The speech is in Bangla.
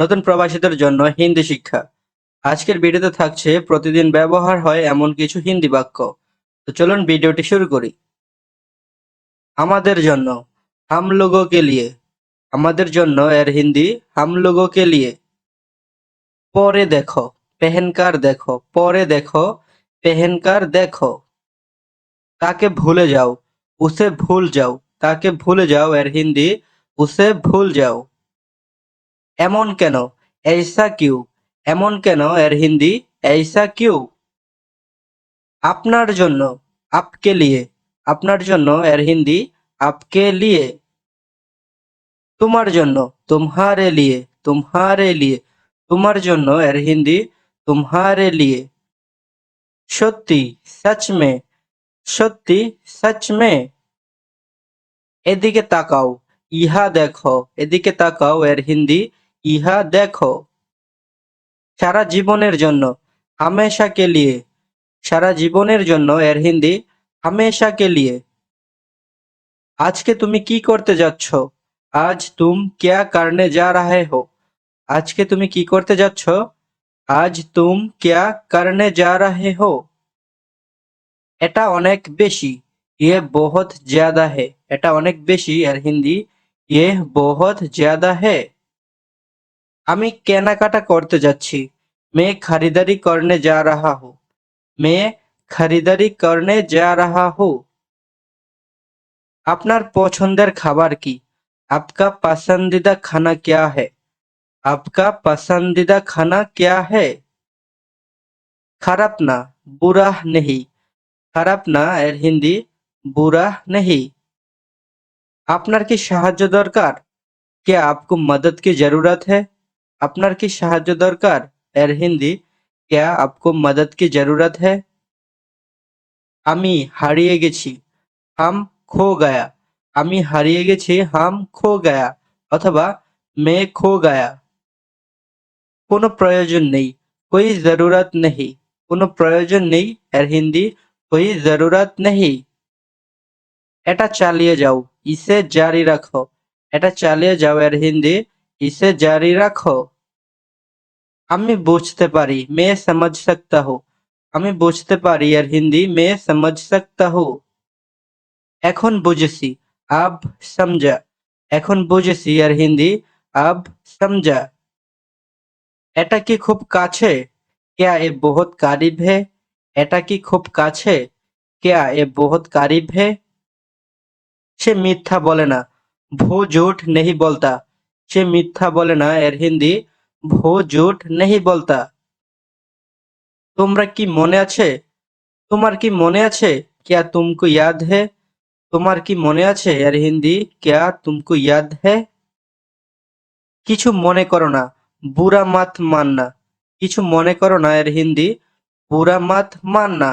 নতুন প্রবাসীদের জন্য হিন্দি শিক্ষা। আজকের ভিডিওতে থাকছে প্রতিদিন ব্যবহার হয় এমন কিছু হিন্দি বাক্য। তো চলুন ভিডিওটি শুরু করি। আমাদের জন্য, হাম লোগো কে লিয়ে। আমাদের জন্য এর হিন্দি হাম লোগো কে লিয়ে। পরে দেখো, পেহেনকার দেখো, পরে দেখো, পেহেনকার দেখো। তাকে ভুলে যাও, উসে ভুল যাও, তাকে ভুলে যাও এর হিন্দি উসে ভুল যাও। এমন কেন, ऐसा क्यों, এমন কেন এর হিন্দি ऐसा क्यों। আপনার জন্য, आपके लिए, আপনার জন্য এর হিন্দি आपके लिए। তোমার জন্য, तुम्हारे लिए, तुम्हारे लिए, তোমার জন্য এর হিন্দি तुम्हारे लिए। সত্যি, सच में, সত্যি सच में। এদিকে তাকাও, ইহা দেখো, এদিকে তাকাও এর হিন্দি ইহা দেখো। সারা জীবনের জন্য, हमेशा के लिए, সারা জীবনের জন্য এর হিন্দি हमेशा के लिए। আজকে তুমি কি করতে যাচ্ছ, আজ তুম क्या करने जा रहे हो। আজকে তুমি কি করতে যাচ্ছ, আজ তুম क्या करने जा रहे हो। এটা অনেক বেশি, ये बहुत ज्यादा है, এটা অনেক বেশি এর হিন্দি ये बहुत ज्यादा है। আমি কেনাকাটা করতে যাচ্ছি, मैं खरीदारी करने जा रहा हूँ, मैं खरीदारी करने जा रहा हूँ। আপনার পছন্দের খাবার কি, आपका पसंदीदा खाना क्या है, आपका पसंदीदा खाना क्या है। খারাপ না, বুরা नहीं, খারাপ না এর হিন্দি বুরা नहीं। আপনার কি সাহায্য দরকার, क्या आपको मदद की जरूरत है, আপনার কি সাহায্য দরকার এর হিন্দি क्या आपको मदद की जरूरत है। আমি হারিয়ে গেছি, হাম খো গায়া, আমি হারিয়ে গেছি হাম খো গায়া অথবা মে খো গায়া। কোনো প্রয়োজন নেই, কোই জরুরত নেহি, কোনো প্রয়োজন নেই এর হিন্দি কোই জরুরত নেহি। এটা চালিয়ে যাও, ইসে জারি রাখো, এটা চালিয়ে যাও এর হিন্দি ইসে জারি রাখো। আমি বুঝতে পারি, মে সমঝ সকতা হু, আমি বুঝতে পারি এর হিন্দি মে সমঝ সকতা হু। এখন বুঝেছি, আব সমঝা, এখন বুঝেছি এর হিন্দি আব সমঝা। এটা কি খুব কাছে, क्या ये बहुत करीब है, এটা কি খুব কাছে, क्या ये बहुत करीब है। সে মিথ্যা বলে না, ভো ঝুঠ নেহি বলতা, সে মিথ্যা বলে না এর হিন্দি ভো ঝুঠ নেহি বলতা। তোমরা কি মনে আছে, তোমার কি মনে আছে, क्या तुमको याद है, তোমার কি মনে আছে এর হিন্দি क्या तुमको याद है। কিছু মনে করো না, বুরা মাত মাননা, কিছু মনে করো না এর হিন্দি বুরা মাত মাননা।